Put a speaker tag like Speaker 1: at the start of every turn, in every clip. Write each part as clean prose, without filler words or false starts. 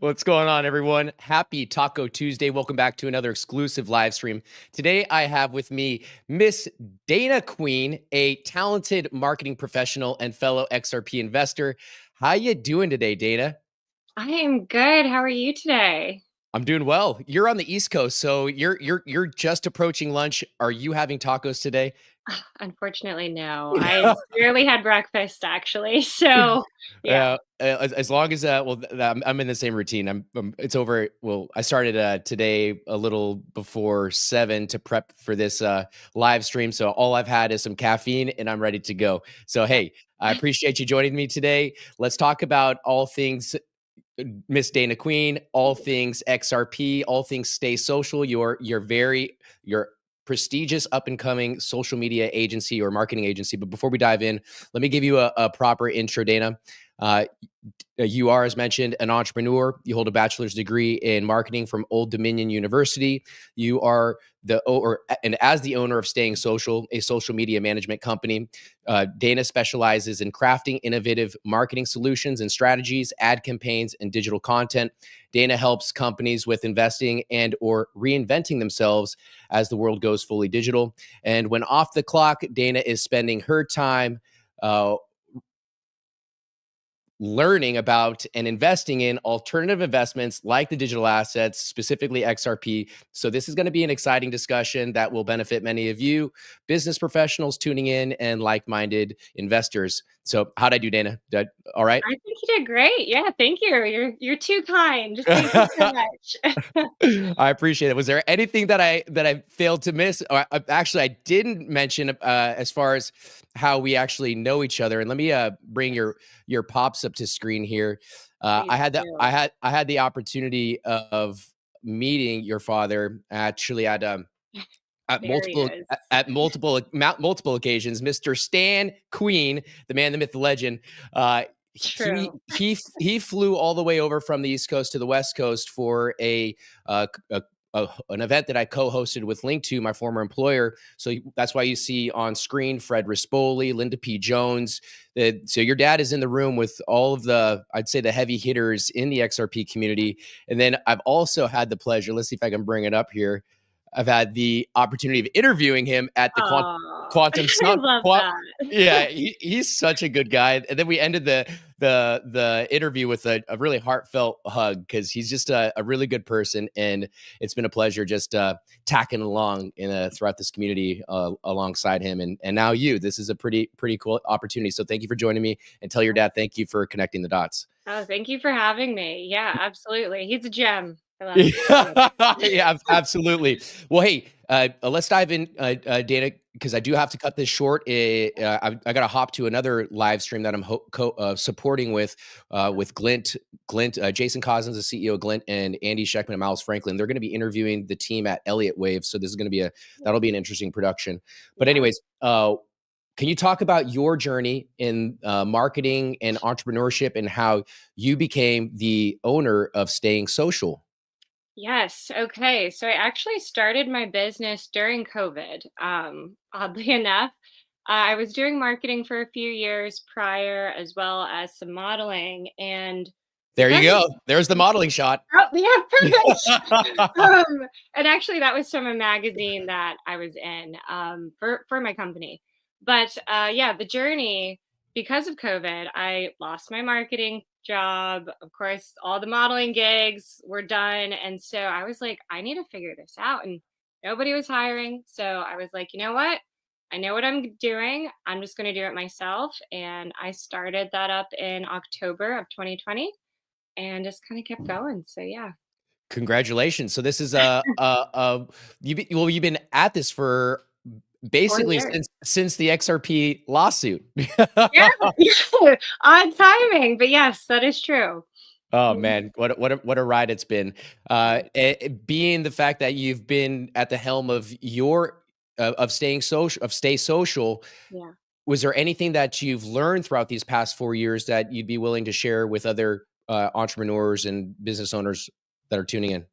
Speaker 1: What's going on, everyone? Happy Taco Tuesday. Welcome back to another exclusive live stream. Today, I have with me Miss Dana Queen, a talented marketing professional and fellow XRP investor. How you doing today, Dana?
Speaker 2: I am good. How are you today?
Speaker 1: I'm doing well. You're on the East Coast, so you're just approaching lunch. Are you having tacos today?
Speaker 2: Unfortunately, no. I barely had breakfast actually. So, yeah.
Speaker 1: As long as well, I'm in the same routine. It's over. Well, I started today a little before 7 to prep for this live stream. So all I've had is some caffeine, and I'm ready to go. So hey, I appreciate you joining me today. Let's talk about all things Miss Dana Queen, all things XRP, all things Stay Social. Your prestigious up and coming social media agency or marketing agency. But before we dive in, let me give you a proper intro, Dana. Uh, you are, as mentioned, an entrepreneur. You hold a bachelor's degree in marketing from Old Dominion University. You are and as the owner of Staying Social, a social media management company. Dana specializes in crafting innovative marketing solutions and strategies, ad campaigns, and digital content. Dana helps companies with investing and or reinventing themselves as the world goes fully digital. And when off the clock, Dana is spending her time learning about and investing in alternative investments like the digital assets, specifically XRP. So this is going to be an exciting discussion that will benefit many of you, business professionals tuning in and like-minded investors. So how'd I do, Dana? All right?
Speaker 2: I think you did great. Yeah, thank you. You're too kind. Just thank you so much.
Speaker 1: I appreciate it. Was there anything that I failed to miss? Or, actually, I didn't mention as far as how we actually know each other. And let me bring your pops up to screen here.
Speaker 2: Please do.
Speaker 1: I had the opportunity of meeting your father actually at
Speaker 2: There he
Speaker 1: multiple
Speaker 2: is.
Speaker 1: multiple occasions. Mr. Stan Queen, the man, the myth, the legend.
Speaker 2: True.
Speaker 1: He flew all the way over from the East Coast to the West Coast for an event that I co-hosted with Link2, my former employer. So that's why you see on screen Fred Rispoli, Linda P. Jones. So your dad is in the room with all of I'd say the heavy hitters in the XRP community. And then I've also had the pleasure, let's see if I can bring it up here. I've had the opportunity of interviewing him at the
Speaker 2: Oh,
Speaker 1: Quantum
Speaker 2: I
Speaker 1: Summit.
Speaker 2: love
Speaker 1: Yeah,
Speaker 2: that.
Speaker 1: he's such a good guy. And then we ended the interview with a really heartfelt hug because he's just a really good person, and it's been a pleasure just tacking along throughout this community alongside him, and now you. This is a pretty cool opportunity. So thank you for joining me, and tell your dad thank you for connecting the dots.
Speaker 2: Oh, thank you for having me. Yeah, absolutely. He's a gem. I love him so much.
Speaker 1: Yeah, absolutely. Well, hey, let's dive in, Dana, because I do have to cut this short. I got to hop to another live stream that I'm supporting with Jason Cousins, the CEO of Glint, and Andy Scheckman and Miles Franklin. They're going to be interviewing the team at Elliott Wave, so this is going to be that'll be an interesting production. But
Speaker 2: Yeah.
Speaker 1: anyways, can you talk about your journey in marketing and entrepreneurship and how you became the owner of Staying Social?
Speaker 2: Yes. Okay. So I actually started my business during COVID. Oddly enough, I was doing marketing for a few years prior, as well as some modeling. And
Speaker 1: There you
Speaker 2: because
Speaker 1: go. There's the modeling shot.
Speaker 2: oh, yeah, perfect. And actually, that was from a magazine that I was in for my company. But yeah, the journey because of COVID, I lost my marketing job. Of course, all the modeling gigs were done, and so I was like, I need to figure this out, and nobody was hiring. So I was like, you know what? I know what I'm doing. I'm just going to do it myself, and I started that up in October of 2020 and just kind of kept going. So yeah.
Speaker 1: Congratulations. So this is you've been at this for
Speaker 2: 4
Speaker 1: basically
Speaker 2: years.
Speaker 1: since the XRP lawsuit.
Speaker 2: Yeah, yeah, odd timing, but yes, that is true.
Speaker 1: Oh
Speaker 2: Mhm.
Speaker 1: man, what a ride it's been. Being the fact that you've been at the helm of of Stay Social,
Speaker 2: Yeah.
Speaker 1: was there anything that you've learned throughout these past 4 years that you'd be willing to share with other entrepreneurs and business owners that are tuning in?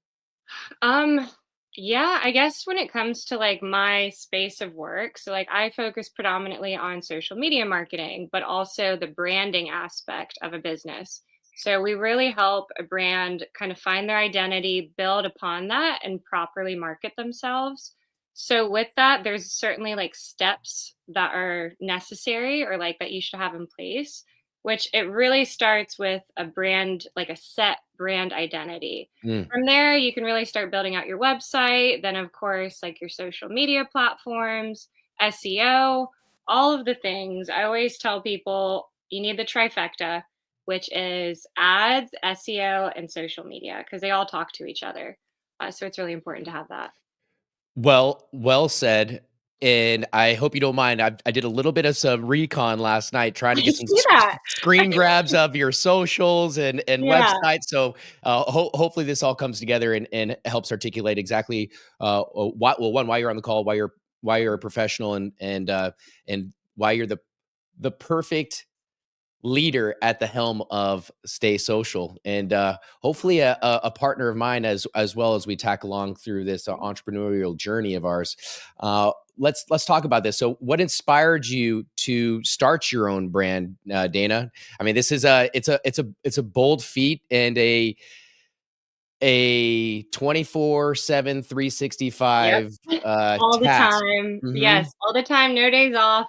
Speaker 2: Um, yeah, I guess when it comes to like my space of work, so like I focus predominantly on social media marketing, but also the branding aspect of a business. So we really help a brand kind of find their identity, build upon that, and properly market themselves. So with that, there's certainly like steps that are necessary or like that you should have in place, which it really starts with a brand, like a set brand identity.
Speaker 1: Mm.
Speaker 2: From there, you can really start building out your website. Then, of course, like your social media platforms, SEO, all of the things. I always tell people you need the trifecta, which is ads, SEO, and social media, because they all talk to each other. So it's really important to have that.
Speaker 1: Well said. And I hope you don't mind. I did a little bit of some recon last night, trying
Speaker 2: I
Speaker 1: to get some
Speaker 2: see that.
Speaker 1: screen grabs of your socials and
Speaker 2: Yeah,
Speaker 1: websites. So hopefully this all comes together and helps articulate exactly why. Well, one, why you're on the call, why you're a professional, and why you're the perfect leader at the helm of Stay Social, and hopefully a partner of mine as well as we tack along through this entrepreneurial journey of ours. Let's talk about this. So, what inspired you to start your own brand, Dana? I mean, this is it's a bold feat and a 24/7
Speaker 2: yep,
Speaker 1: 365
Speaker 2: all the
Speaker 1: task.
Speaker 2: time.
Speaker 1: Hmm.
Speaker 2: Yes, all the time, no days off.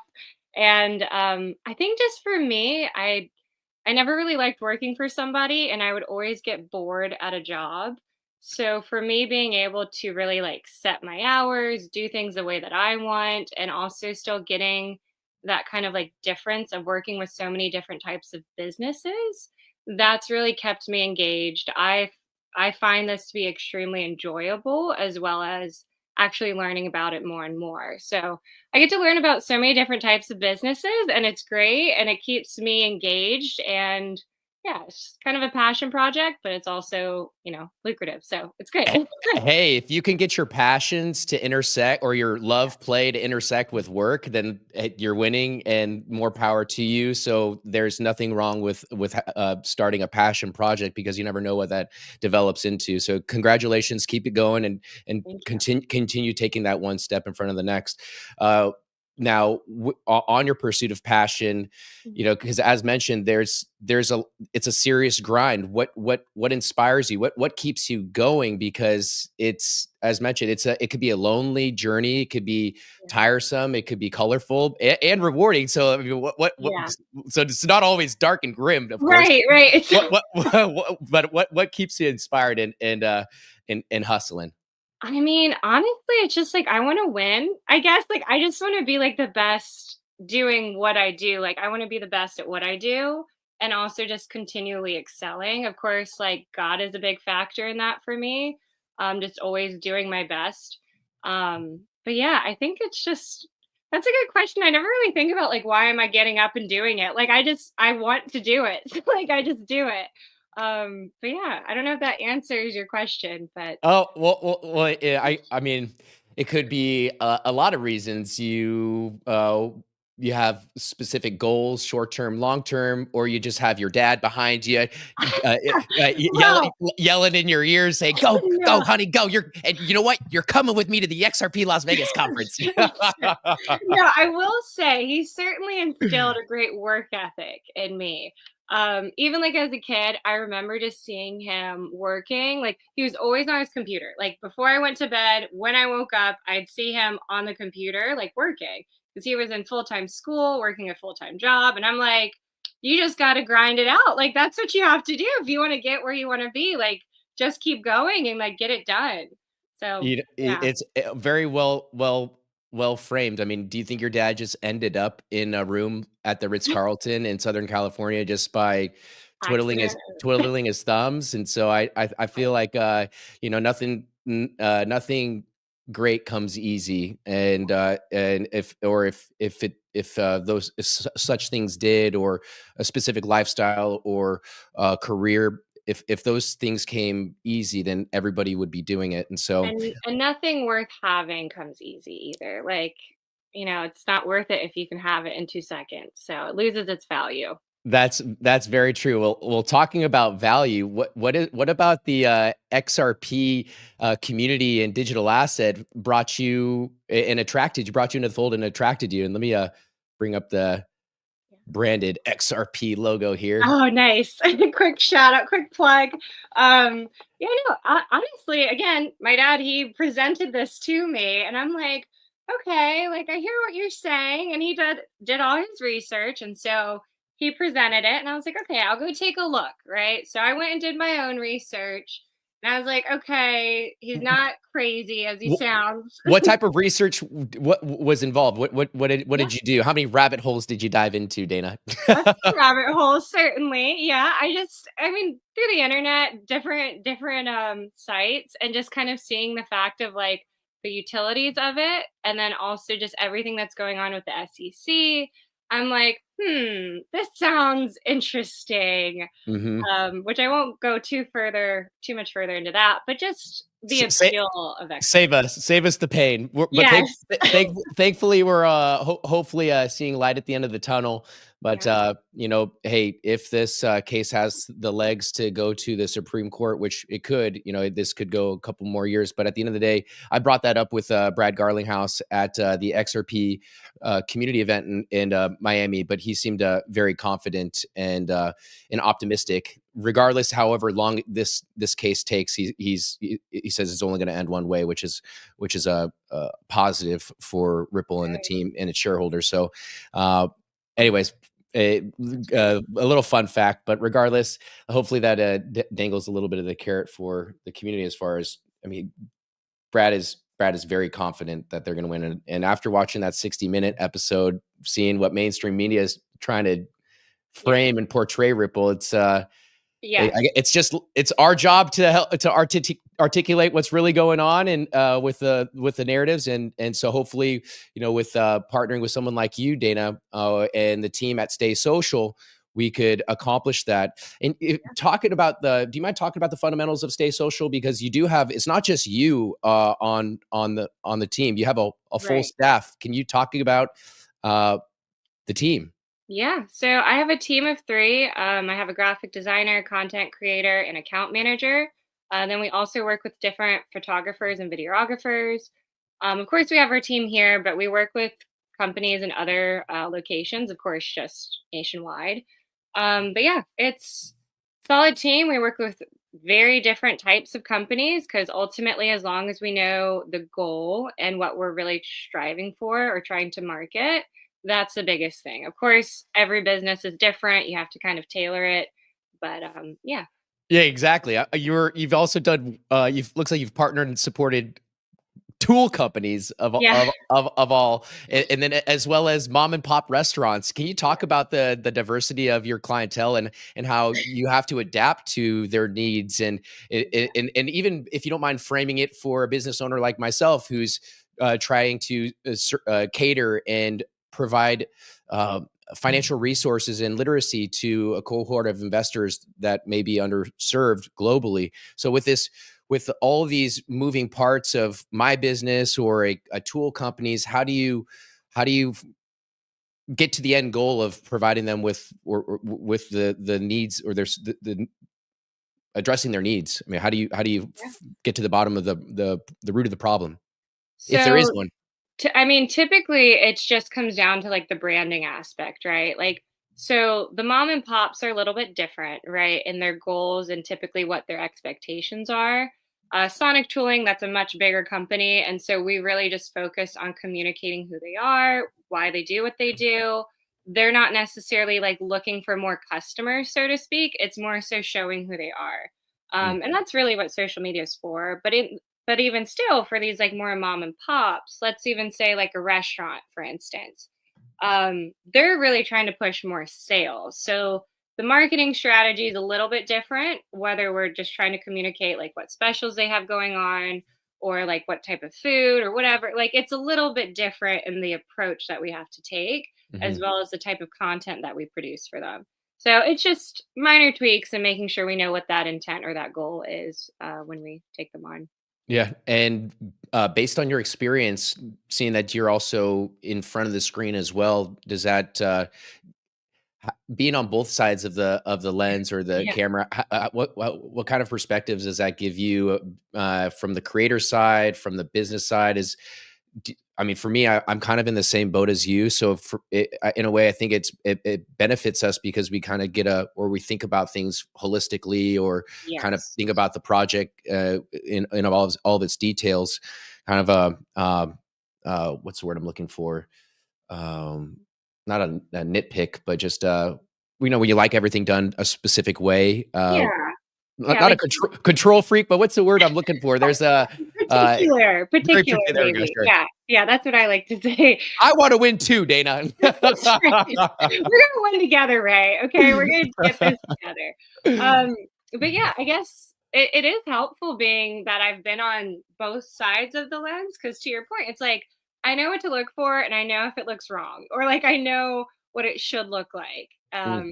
Speaker 2: And I think just for me, I never really liked working for somebody and I would always get bored at a job. So for me being able to really like set my hours, do things the way that I want and also still getting that kind of like difference of working with so many different types of businesses, that's really kept me engaged. I find this to be extremely enjoyable as well as actually learning about it more and more. So I get to learn about so many different types of businesses and it's great and it keeps me engaged and yeah, it's kind of a passion project, but it's also, lucrative. So it's great.
Speaker 1: Hey, if you can get your passions to intersect or your love play to intersect with work, then you're winning, and more power to you. So there's nothing wrong with starting a passion project, because you never know what that develops into. So congratulations, keep it going, and
Speaker 2: Thank you.
Speaker 1: continue taking that one step in front of the next. Uh, Now, on your pursuit of passion,
Speaker 2: Mhm.
Speaker 1: because as mentioned, it's a serious grind. What inspires you? What keeps you going? Because it's, as mentioned, it could be a lonely journey. It could be
Speaker 2: Yeah.
Speaker 1: tiresome. It could be colorful and rewarding. So I mean,
Speaker 2: Yeah.
Speaker 1: so it's not always dark and grim, of course.
Speaker 2: Right, right.
Speaker 1: What keeps you inspired and hustling?
Speaker 2: I mean, honestly, it's just like I want to win. I guess like I just want to be like the best doing what I do. Like I want to be the best at what I do and also just continually excelling. Of course, like God is a big factor in that for me. Just always doing my best. But yeah, I think it's just that's a good question. I never really think about like why am I getting up and doing it? Like I want to do it. Like I just do it. But yeah, I don't know if that answers your question, but
Speaker 1: Oh, well, yeah, I mean, it could be a lot of reasons. You have specific goals, short term, long term, or you just have your dad behind you,
Speaker 2: well,
Speaker 1: yelling in your ears, saying, "Go, go,
Speaker 2: no.
Speaker 1: honey, go! And you know what? You're coming with me to the XRP Las Vegas conference."
Speaker 2: Sure. No, I will say he certainly instilled a great work ethic in me. Even like as a kid, I remember just seeing him working. Like he was always on his computer. Like before I went to bed, when I woke up, I'd see him on the computer, like working because he was in full time school, working a full time job. And I'm like, you just got to grind it out. Like that's what you have to do if you want to get where you want to be. Like just keep going and like get it done. So yeah.
Speaker 1: It's very well framed. I mean, do you think your dad just ended up in a room at the Ritz Carlton in Southern California just by
Speaker 2: Accident.
Speaker 1: twiddling his thumbs? And so I feel like nothing great comes easy, and if such things did, or a specific lifestyle or career, if those things came easy, then everybody would be doing it. And so
Speaker 2: And nothing worth having comes easy either. Like, it's not worth it if you can have it in 2 seconds. So it loses its value.
Speaker 1: that's very true. Well, talking about value, what about the XRP community and digital asset brought you and attracted you, brought you into the fold and attracted you? And let me bring up branded XRP logo here.
Speaker 2: Oh, nice. Quick shout out, quick plug. Yeah, no, honestly, again, my dad, he presented this to me and I'm like, okay, like I hear what you're saying. And he did all his research. And so he presented it and I was like, okay, I'll go take a look. Right. So I went and did my own research and I was like, okay, he's not crazy as he sounds.
Speaker 1: What type of research? What was involved? What
Speaker 2: Yeah.
Speaker 1: did you do? How many rabbit holes did you dive into, Dana?
Speaker 2: A few rabbit holes, certainly. Yeah, I mean, through the internet, different sites, and just kind of seeing the fact of like the utilities of it, and then also just everything that's going on with the SEC. I'm like, this sounds interesting.
Speaker 1: Hmm.
Speaker 2: Which I won't go too much further into that, but just the
Speaker 1: Say,
Speaker 2: appeal of
Speaker 1: save us the pain. But
Speaker 2: yes,
Speaker 1: thankfully, we're hopefully seeing light at the end of the tunnel. But
Speaker 2: yeah,
Speaker 1: hey, if this case has the legs to go to the Supreme Court, which it could, this could go a couple more years. But at the end of the day, I brought that up with Brad Garlinghouse at the XRP community event in Miami. But he seemed very confident and optimistic. Regardless, however long this case takes, he says it's only going to end one way, which is a positive for Ripple and the
Speaker 2: right.
Speaker 1: team and its shareholders. So, anyways, a little fun fact, but regardless, hopefully that dangles a little bit of the carrot for the community. As far as, I mean, Brad is very confident that they're going to win, and after watching that 60-minute episode, seeing what mainstream media is trying to
Speaker 2: Yeah,
Speaker 1: frame and portray Ripple,
Speaker 2: yes,
Speaker 1: it's our job to help to articulate what's really going on and with the narratives, and so hopefully, with partnering with someone like you, Dana, and the team at Stay Social, we could accomplish that. And do you mind talking about the fundamentals of Stay Social? Because you do have, it's not just you on the team. You have a full
Speaker 2: right.
Speaker 1: staff. Can you talk about the team?
Speaker 2: Yeah, so I have a team of three. I have a graphic designer, content creator, and account manager. Then we also work with different photographers and videographers. Of course, we have our team here, but we work with companies in other locations, of course, just nationwide. But yeah, it's a solid team. We work with very different types of companies because ultimately, as long as we know the goal and what we're really striving for or trying to market, that's the biggest thing. Of course, every business is different. You have to kind of tailor it. But yeah.
Speaker 1: Yeah, exactly. You've also done. You've looks like you've partnered and supported tool companies
Speaker 2: Yeah.
Speaker 1: of all, and then as well as mom and pop restaurants. Can you talk about the diversity of your clientele and how you have to adapt to their needs, and even if you don't mind framing it for a business owner like myself who's trying to cater and provide financial resources and literacy to a cohort of investors that may be underserved globally. So with all these moving parts of my business or a tool companies, how do you get to the end goal of providing them with or with the needs, or there's the addressing their needs? I mean, how do you
Speaker 2: Yeah.
Speaker 1: get to the bottom of the root of the problem, if there is
Speaker 2: So
Speaker 1: one?
Speaker 2: I mean, typically it just comes down to like the branding aspect, right? Like, so the mom and pops are a little bit different, right? In their goals and typically what their expectations are. Sonic Tooling, that's a much bigger company. And so we really just focus on communicating who they are, why they do what they do. They're not necessarily like looking for more customers, so to speak. It's more so showing who they are.
Speaker 1: Mm.
Speaker 2: And that's really what social media is for. But even still, for these like more mom and pops, let's even say like a restaurant, for instance, they're really trying to push more sales. So the marketing strategy is a little bit different, whether we're just trying to communicate like what specials they have going on or like what type of food or whatever. Like it's a little bit different in the approach that we have to take, as
Speaker 1: Mhm.
Speaker 2: well as the type of content that we produce for them. So it's just minor tweaks and making sure we know what that intent or that goal is when we take them on.
Speaker 1: Yeah, and based on your experience, seeing that you're also in front of the screen as well, does that being on both sides of the lens or the
Speaker 2: Yeah.
Speaker 1: camera, what kind of perspectives does that give you from the creator side, from the business side? I mean, for me, I'm kind of in the same boat as you. So in a way, I think it benefits us because we kind of or we think about things holistically, or kind of
Speaker 2: Yes.
Speaker 1: think about the project in all of its details. Kind of what's the word I'm looking for? Um, Not a nitpick, but just we know when you like everything done a specific way.
Speaker 2: Yeah. Yeah,
Speaker 1: Not a
Speaker 2: like
Speaker 1: control freak, but what's the word I'm looking for? There's a very
Speaker 2: particular
Speaker 1: particular. There we go.
Speaker 2: maybe.
Speaker 1: Sure.
Speaker 2: Yeah. Yeah, that's what I like to say.
Speaker 1: I want to win too, Dana.
Speaker 2: That's right. We're gonna win together, Ray. Okay, we're gonna get this together. Um, but yeah, I guess it is helpful being that I've been on both sides of the lens. Because to your point, it's like I know what to look for, and I know if it looks wrong, or like I know what it should look like.
Speaker 1: Mm,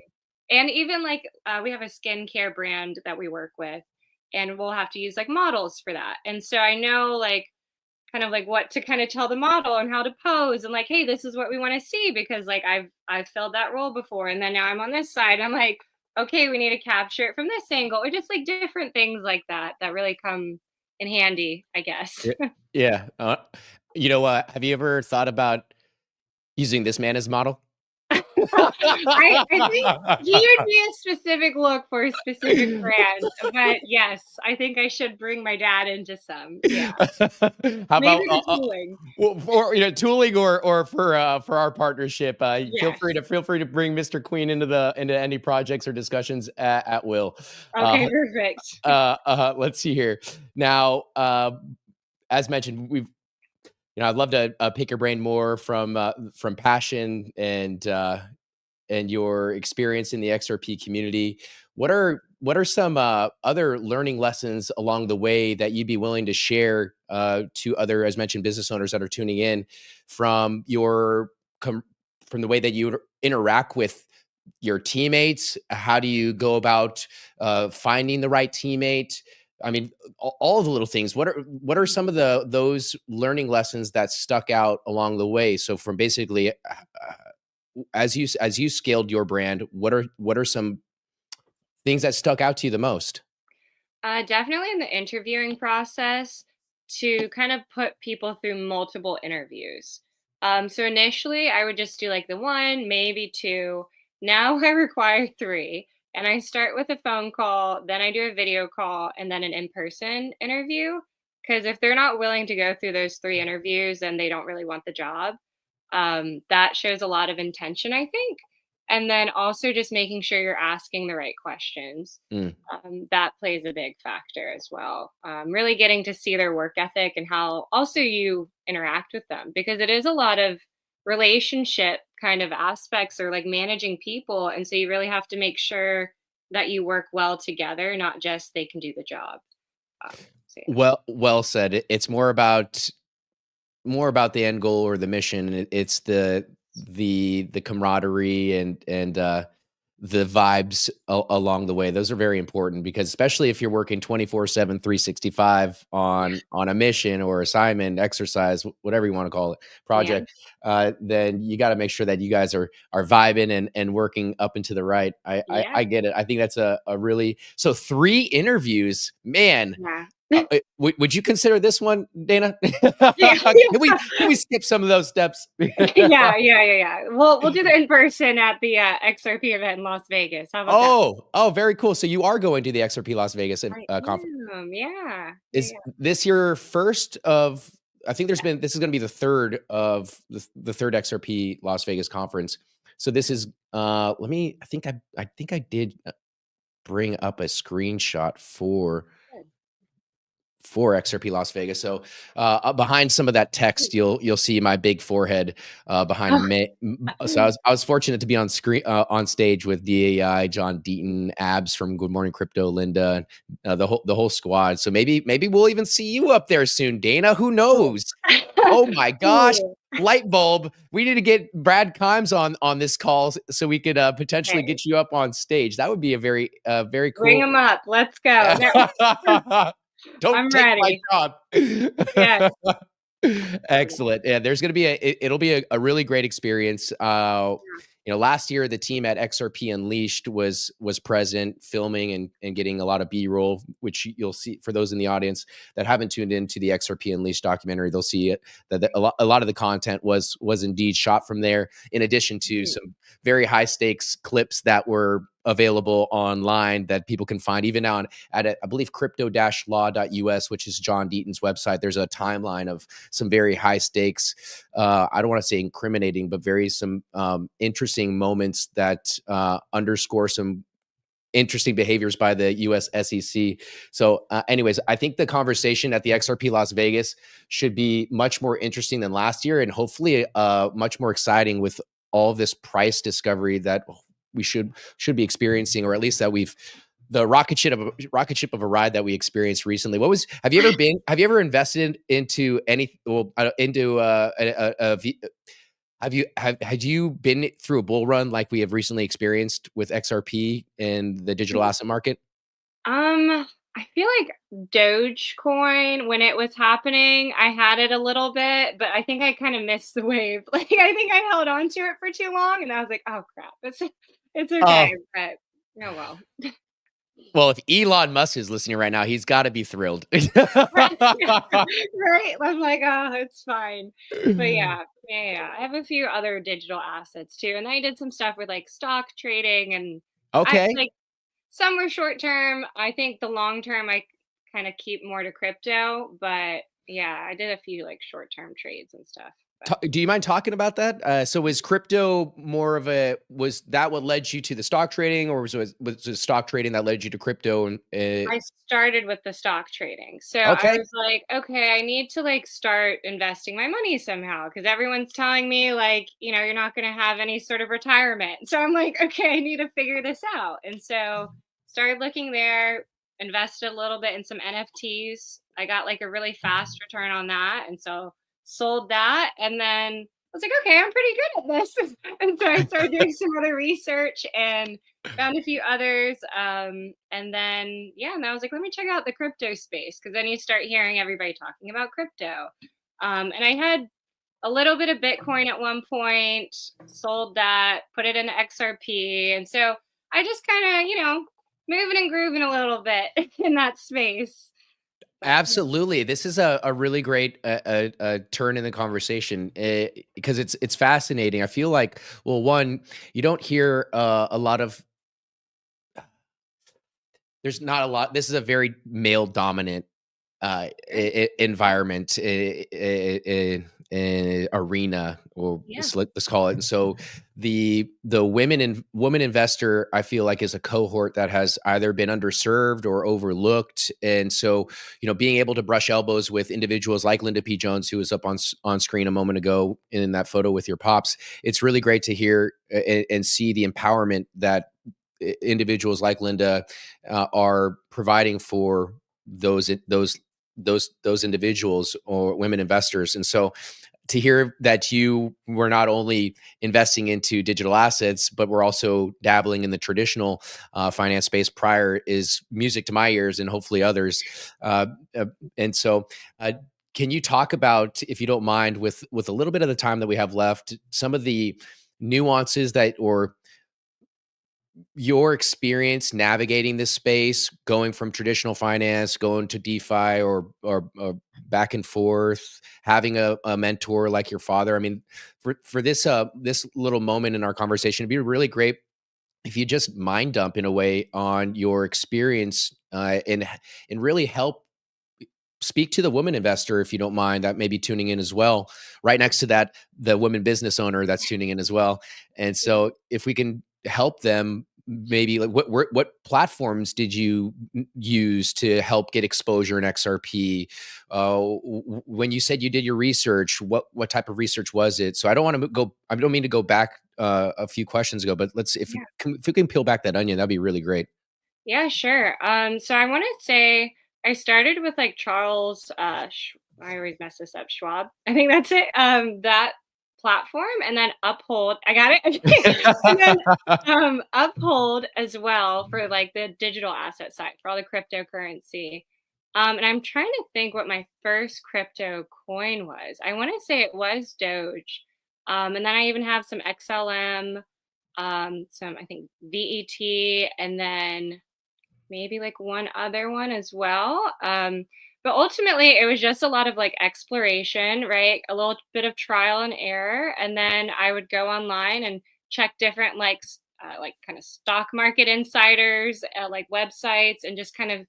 Speaker 2: And even like we have a skincare brand that we work with, and we'll have to use like models for that. And so I know like kind of like what to kind of tell the model and how to pose and like, hey, this is what we want to see because like I've filled that role before, and then now I'm on this side. I'm like, okay, we need to capture it from this angle, or just like different things like that that really come in handy, I guess.
Speaker 1: yeah. Yeah. You know what? Have you ever thought about using this man as model?
Speaker 2: I think he would be a specific look for a specific brand, but yes, I think I should bring my dad into some. Yeah,
Speaker 1: How
Speaker 2: maybe
Speaker 1: about
Speaker 2: the tooling.
Speaker 1: well, for tooling, or for our partnership?
Speaker 2: Yes.
Speaker 1: Feel free to bring Mr. Queen into any projects or discussions at will.
Speaker 2: Okay,
Speaker 1: Uh,
Speaker 2: perfect.
Speaker 1: let's see here. Now, as mentioned, I'd love to pick your brain more from passion and your experience in the XRP community. What are some other learning lessons along the way that you'd be willing to share to other, as mentioned, business owners that are tuning in from from the way that you interact with your teammates? How do you go about finding the right teammate? I mean, all the little things. What are some of those learning lessons that stuck out along the way? So from basically, as you scaled your brand, what are some things that stuck out to you the most?
Speaker 2: Definitely in the interviewing process to kind of put people through multiple interviews. So initially, I would just do like the one, maybe two. Now I require three. And I start with a phone call, then I do a video call, and then an in person interview. Because if they're not willing to go through those three interviews, then they don't really want the job. That shows a lot of intention, I think. And then also just making sure you're asking the right questions.
Speaker 1: Mm.
Speaker 2: That plays a big factor as well. Really getting to see their work ethic and how also you interact with them, because it is a lot of relationship kind of aspects or like managing people. And so you really have to make sure that you work well together, not just they can do the job. So yeah.
Speaker 1: Well said. It's more about the end goal or the mission. It's the camaraderie and the vibes along the way. Those are very important because especially if you're working 24/7, 365 on a mission or assignment, exercise, whatever you want to call it,
Speaker 2: Yeah.
Speaker 1: project, then you got to make sure that you guys are vibing and working up and to the right.
Speaker 2: Yeah.
Speaker 1: I get it. I think that's a really, so 3 interviews, man.
Speaker 2: Yeah.
Speaker 1: Would you consider this one, Dana?
Speaker 2: Yeah.
Speaker 1: Can we skip some of those steps?
Speaker 2: Yeah. We'll do the in person at the XRP event in Las Vegas. How about that?
Speaker 1: Very cool. So you are going to the XRP Las Vegas
Speaker 2: I
Speaker 1: conference.
Speaker 2: am. Yeah.
Speaker 1: Is this your first of? I think this is going to be the third of the third XRP Las Vegas conference. So this is let me. I think I did bring up a screenshot for XRP Las Vegas. So behind some of that text, you'll see my big forehead behind me. So I was fortunate to be on screen on stage with DAI, John Deaton, Abs from Good Morning Crypto, Linda, the whole squad. So maybe we'll even see you up there soon, Dana. Who knows? Oh my gosh.
Speaker 2: Cool.
Speaker 1: Light bulb. We need to get Brad Kimes on this call so we could potentially
Speaker 2: Okay.
Speaker 1: get you up on stage. That would be a very
Speaker 2: Bring
Speaker 1: cool.
Speaker 2: them up. Let's go.
Speaker 1: Don't
Speaker 2: I'm
Speaker 1: take my
Speaker 2: ready.
Speaker 1: job.
Speaker 2: Yes.
Speaker 1: Excellent. Yeah, there's going to be it'll be a really great experience. last year the team at XRP Unleashed was present, filming and getting a lot of B-roll, which you'll see for those in the audience that haven't tuned into the XRP Unleashed documentary. They'll see it that a lot of the content was indeed shot from there, in addition to some very high stakes clips that were available online that people can find even now at I believe crypto-law.us, which is John Deaton's website. There's a timeline of some very high stakes, I don't want to say incriminating, but very some interesting moments that underscore some interesting behaviors by the US SEC. So anyways, I think the conversation at the XRP Las Vegas should be much more interesting than last year, and hopefully much more exciting with all this price discovery that we should be experiencing, or at least that we've the rocket ship of a ride that we experienced recently. Have you ever invested into any, into had you been through a bull run like we have recently experienced with XRP and the digital asset market?
Speaker 2: I feel like Dogecoin, when it was happening, I had it a little bit, but I think I kind of missed the wave. Like I think I held on to it for too long, and I was like, "Oh crap, it's okay."
Speaker 1: Oh,
Speaker 2: But oh well.
Speaker 1: well, if Elon Musk is listening right now, he's got to be thrilled.
Speaker 2: Right. Right. I'm like, "Oh, it's fine." But yeah, yeah, yeah. I have a few other digital assets too, and I did some stuff with like stock trading, and I
Speaker 1: Okay.
Speaker 2: like some were short term. I think the long term I kind of keep more to crypto, but yeah, I did a few like short term trades and stuff. But
Speaker 1: Do you mind talking about that? So was crypto more of was that what led you to the stock trading, or was it stock trading that led you to crypto? And
Speaker 2: I started with the stock trading. So I
Speaker 1: okay,
Speaker 2: was like, okay, I need to like start investing my money somehow because everyone's telling me like, you're not going to have any sort of retirement. So I'm like, okay, I need to figure this out. And so started looking there, invested a little bit in some NFTs. I got like a really fast return on that. And so sold that. And then I was like, okay, I'm pretty good at this. And so I started doing some other research and found a few others. And then, yeah, and I was like, let me check out the crypto space because then you start hearing everybody talking about crypto. And I had a little bit of Bitcoin at one point, sold that, put it into XRP. And so I just kind of, moving and grooving a little bit in that space. But
Speaker 1: absolutely. This is a really great turn in the conversation, because it's fascinating. I feel like, well, one, you don't hear a lot of. There's not a lot. This is a very male dominant
Speaker 2: sure.
Speaker 1: environment, arena, or
Speaker 2: Yeah.
Speaker 1: let's call it. And so the woman investor, I feel like, is a cohort that has either been underserved or overlooked. And so, being able to brush elbows with individuals like Linda P. Jones, who was up on screen a moment ago in that photo with your pops, it's really great to hear and see the empowerment that individuals like Linda are providing for those individuals or women investors. And so to hear that you were not only investing into digital assets, but we're also dabbling in the traditional finance space prior is music to my ears and hopefully others. Uh, uh, and so, can you talk about, if you don't mind, with a little bit of the time that we have left, some of the nuances that, or your experience navigating this space, going from traditional finance, going to DeFi, or back and forth, having a mentor like your father. I mean, for this little moment in our conversation, it'd be really great if you just mind dump in a way on your experience, and really help speak to the woman investor, if you don't mind, that may be tuning in as well. Right next to that, the woman business owner that's tuning in as well. And so, if we can help them, maybe like what platforms did you use to help get exposure in XRP? When you said you did your research, what type of research was it? So I don't want to go. I don't mean to go back a few questions ago, but
Speaker 2: Yeah.
Speaker 1: if we can peel back that onion, that'd be really great.
Speaker 2: Yeah, sure. So I want to say I started with like Charles, I always mess this up, Schwab. I think that's it. That platform, and then Uphold. I got it. And then Uphold as well for like the digital asset side for all the cryptocurrency. And I'm trying to think what my first crypto coin was. I want to say it was Doge. And then I even have some XLM. some I think VET, and then maybe like one other one as well. But ultimately, it was just a lot of like exploration, right? A little bit of trial and error, and then I would go online and check different like kind of stock market insiders, like websites, and just kind of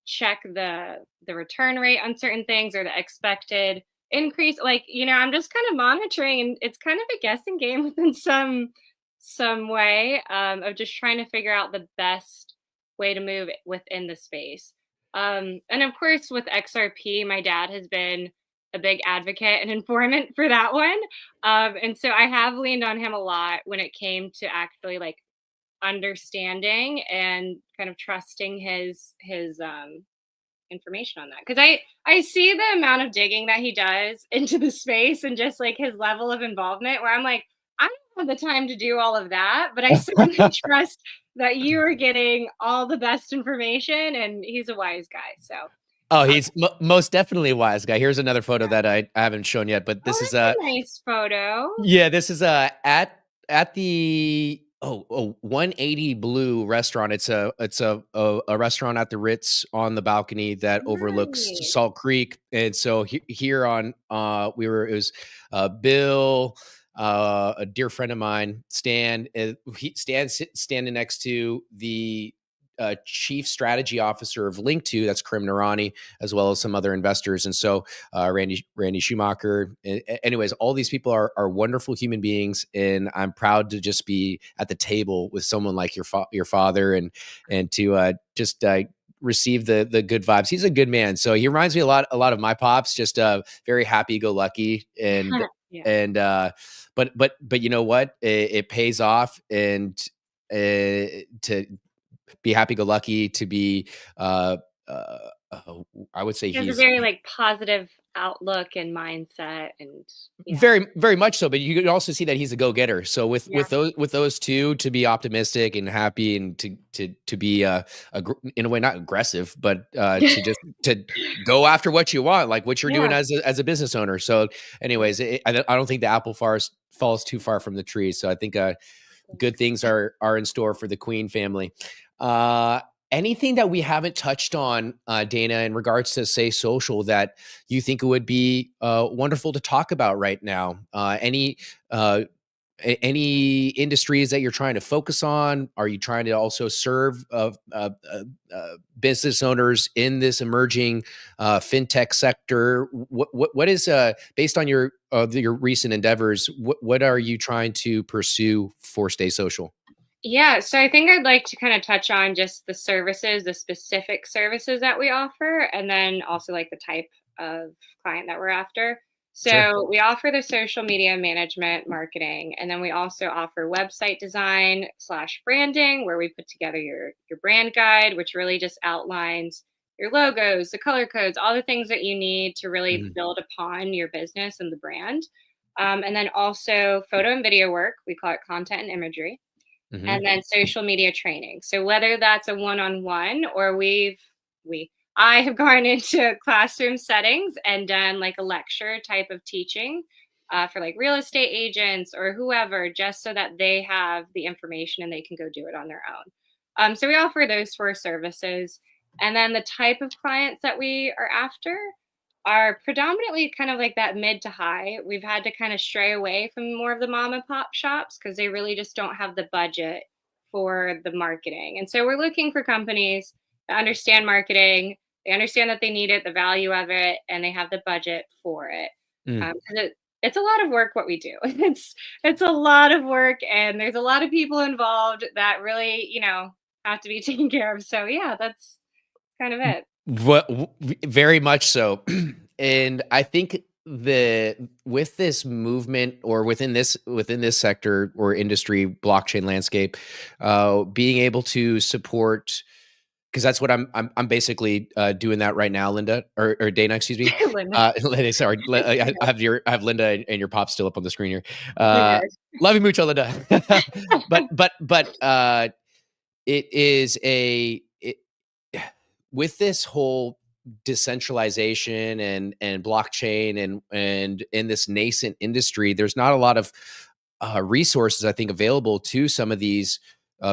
Speaker 2: check the return rate on certain things or the expected increase. Like I'm just kind of monitoring, and it's kind of a guessing game within some way of just trying to figure out the best way to move within the space. And of course, with XRP, my dad has been a big advocate and informant for that one. And so I have leaned on him a lot when it came to actually like understanding and kind of trusting his information on that, because I see the amount of digging that he does into the space and just like his level of involvement, where I'm like, I don't have the time to do all of that, but I certainly trust that you are getting all the best information, and he's a wise guy. So
Speaker 1: Oh, he's most definitely a wise guy. Here's another photo that I haven't shown yet, but
Speaker 2: oh,
Speaker 1: this is
Speaker 2: that's a nice photo.
Speaker 1: yeah, this is at the 180 Blue restaurant. It's a restaurant at the Ritz on the balcony that overlooks
Speaker 2: Nice.
Speaker 1: Salt Creek. And so here on it was Bill, a dear friend of mine, standing next to the chief strategy officer of Link2, that's Karim Narani, as well as some other investors. And so Randy Schumacher. Anyways, all these people are wonderful human beings, and I'm proud to just be at the table with someone like your father, and to just receive the good vibes. He's a good man, so he reminds me a lot of my pops. Just very happy go lucky, and
Speaker 2: Yeah.
Speaker 1: and but you know what? It pays off, and to be happy go lucky, to be uh, uh, I would say
Speaker 2: He has a
Speaker 1: he's
Speaker 2: very like positive outlook and mindset, and yeah,
Speaker 1: very, very much so, but you can also see that he's a go-getter. So with
Speaker 2: yeah,
Speaker 1: those two, to be optimistic and happy, and to be in a way not aggressive, but to go after what you want, like what you're doing
Speaker 2: yeah.
Speaker 1: as a business owner. So, anyways, I don't think the apple falls too far from the tree. So I think good things are in store for the Queen family. Uh, Anything that we haven't touched on, Dana, in regards to Say Social, that you think it would be wonderful to talk about right now? Uh, any industries that you're trying to focus on? Are you trying to also serve business owners in this emerging fintech sector? What is based on your recent endeavors? What are you trying to pursue for Stay Social?
Speaker 2: Yeah, so I think I'd like to kind of touch on just the services, the specific services that we offer, and then also like the type of client that we're after.
Speaker 1: Sure.
Speaker 2: So we offer the social media management marketing, and then we also offer website design slash branding, where we put together your brand guide, which really just outlines your logos, the color codes, all the things that you need to really
Speaker 1: Mhm.
Speaker 2: build upon your business and the brand. And then also photo and video work. We call it content and imagery,
Speaker 1: Mhm.
Speaker 2: and then social media training. So whether that's a one-on-one, or I have gone into classroom settings and done like a lecture type of teaching for like real estate agents or whoever, just so that they have the information and they can go do it on their own. So we offer those four services. And then the type of clients that we are after are predominantly kind of like that mid to high. We've had to kind of stray away from more of the mom and pop shops because they really just don't have the budget for the marketing. And so we're looking for companies that understand marketing, they understand that they need it, the value of it, and they have the budget for it.
Speaker 1: Mm.
Speaker 2: 'Cause it's a lot of work what we do. It's a lot of work, and there's a lot of people involved that really, have to be taken care of. So yeah, that's kind of it.
Speaker 1: Very much so. And I think the with this movement, or within this sector or industry blockchain landscape, being able to support, because that's what I'm basically doing that right now, Linda, or Dana, excuse me.
Speaker 2: Linda,
Speaker 1: Linda, sorry, I have Linda and your pop still up on the screen here.
Speaker 2: you're
Speaker 1: Uh,
Speaker 2: good.
Speaker 1: Love you mucho, Linda. But it is with this whole decentralization and blockchain, and in this nascent industry, there's not a lot of resources, I think, available to some of these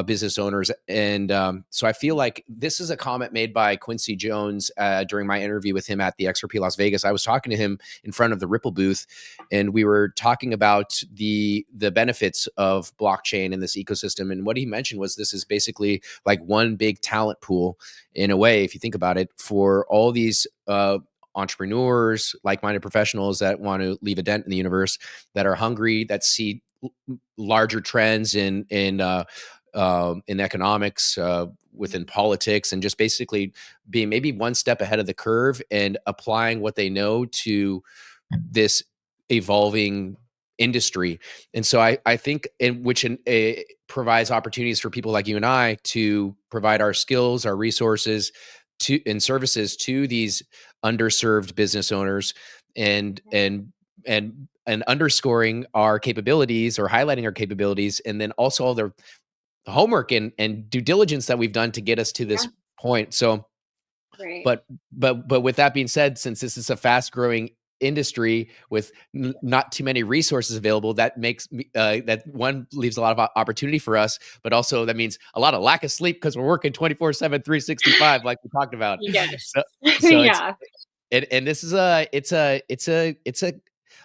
Speaker 1: business owners. And so I feel like this is a comment made by Quincy Jones during my interview with him at the XRP Las Vegas. I was talking to him in front of the Ripple booth, and we were talking about the benefits of blockchain in this ecosystem. And what he mentioned was this is basically like one big talent pool in a way, if you think about it, for all these entrepreneurs, like-minded professionals that want to leave a dent in the universe, that are hungry, that see larger trends in economics, within politics, and just basically being maybe one step ahead of the curve and applying what they know to this evolving industry. And so I think provides opportunities for people like you and I to provide our skills, our resources and services to these underserved business owners, and underscoring our capabilities or highlighting our capabilities, and then also all the homework and due diligence that we've done to get us to this point. So,
Speaker 2: Right.
Speaker 1: but with that being said, since this is a fast growing industry with not too many resources available, that makes that one leaves a lot of opportunity for us, but also that means a lot of lack of sleep because we're working 24/7, 365, like we talked about.
Speaker 2: Yes.
Speaker 1: So
Speaker 2: Yeah.
Speaker 1: and this is it's a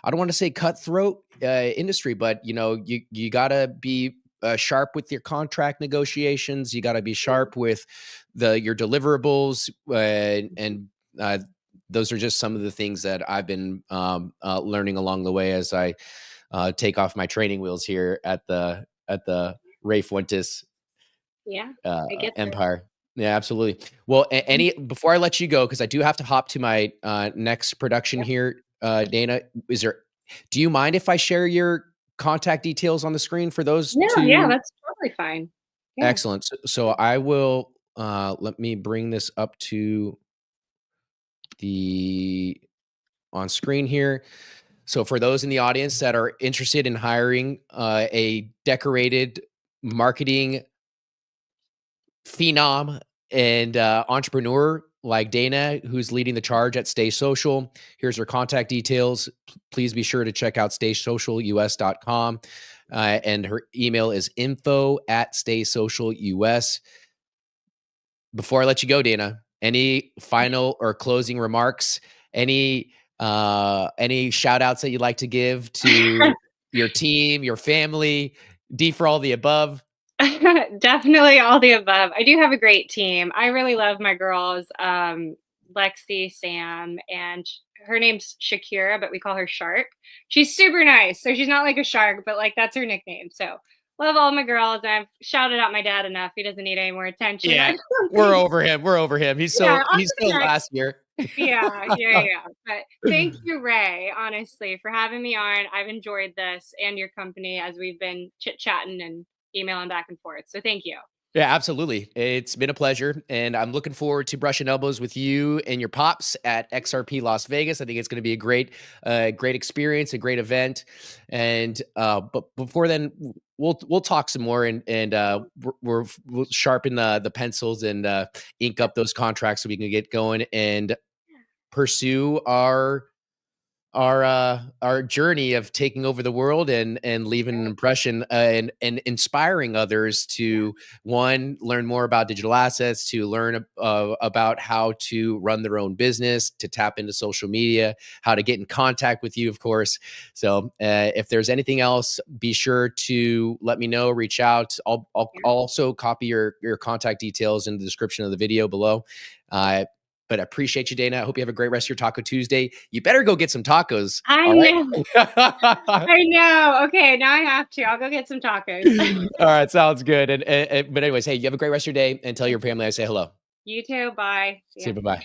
Speaker 1: I don't want to say cutthroat industry, but you gotta be sharp with your contract negotiations. You got to be sharp with your deliverables, and those are just some of the things that I've been learning along the way as I take off my training wheels here at the Ray Fuentes
Speaker 2: Yeah. I get that.
Speaker 1: empire. Yeah, absolutely. Well, any before I let you go, because I do have to hop to my next production here, Dana. Do you mind if I share your contact details on the screen for those
Speaker 2: No, yeah,
Speaker 1: two?
Speaker 2: that's totally fine. Yeah.
Speaker 1: Excellent. So I will let me bring this up to the on screen here. So for those in the audience that are interested in hiring a decorated marketing phenom and entrepreneur like Dana, who's leading the charge at Stay Social, here's her contact details. Please be sure to check out staysocialus.com. And her email is info@staysocialus. Before I let you go, Dana, any final or closing remarks? Any shout outs that you'd like to give to your team, your family, D for all the above?
Speaker 2: Definitely all the above. I do have a great team. I really love my girls, Lexi, Sam, and her name's Shakira, but we call her Shark. She's super nice. So she's not like a shark, but like that's her nickname. So love all my girls. I've shouted out my dad enough. He doesn't need any more attention.
Speaker 1: Yeah, we're over him. We're over him. He's
Speaker 2: Yeah,
Speaker 1: still last year.
Speaker 2: yeah. But thank you, Ray, honestly, for having me on. I've enjoyed this and your company as we've been chit-chatting and emailing back and forth. So thank you.
Speaker 1: Yeah, absolutely. It's been a pleasure, and I'm looking forward to brushing elbows with you and your pops at XRP Las Vegas. I think it's going to be a great experience, a great event. And but before then, we'll talk some more, and we'll sharpen the pencils and ink up those contracts so we can get going and pursue our journey of taking over the world and leaving an impression, and inspiring others to one, learn more about digital assets, to learn about how to run their own business, to tap into social media, how to get in contact with you, of course. So if there's anything else, be sure to let me know, reach out. I'll also copy your contact details in the description of the video below. But I appreciate you, Dana. I hope you have a great rest of your Taco Tuesday. You better go get some tacos.
Speaker 2: I
Speaker 1: All
Speaker 2: know.
Speaker 1: right?
Speaker 2: I know. Okay, now I have to. I'll go get some tacos.
Speaker 1: All right, sounds good. But anyways, hey, you have a great rest of your day, and tell your family I say hello.
Speaker 2: You too. Bye. See
Speaker 1: Say
Speaker 2: ya.
Speaker 1: bye-bye.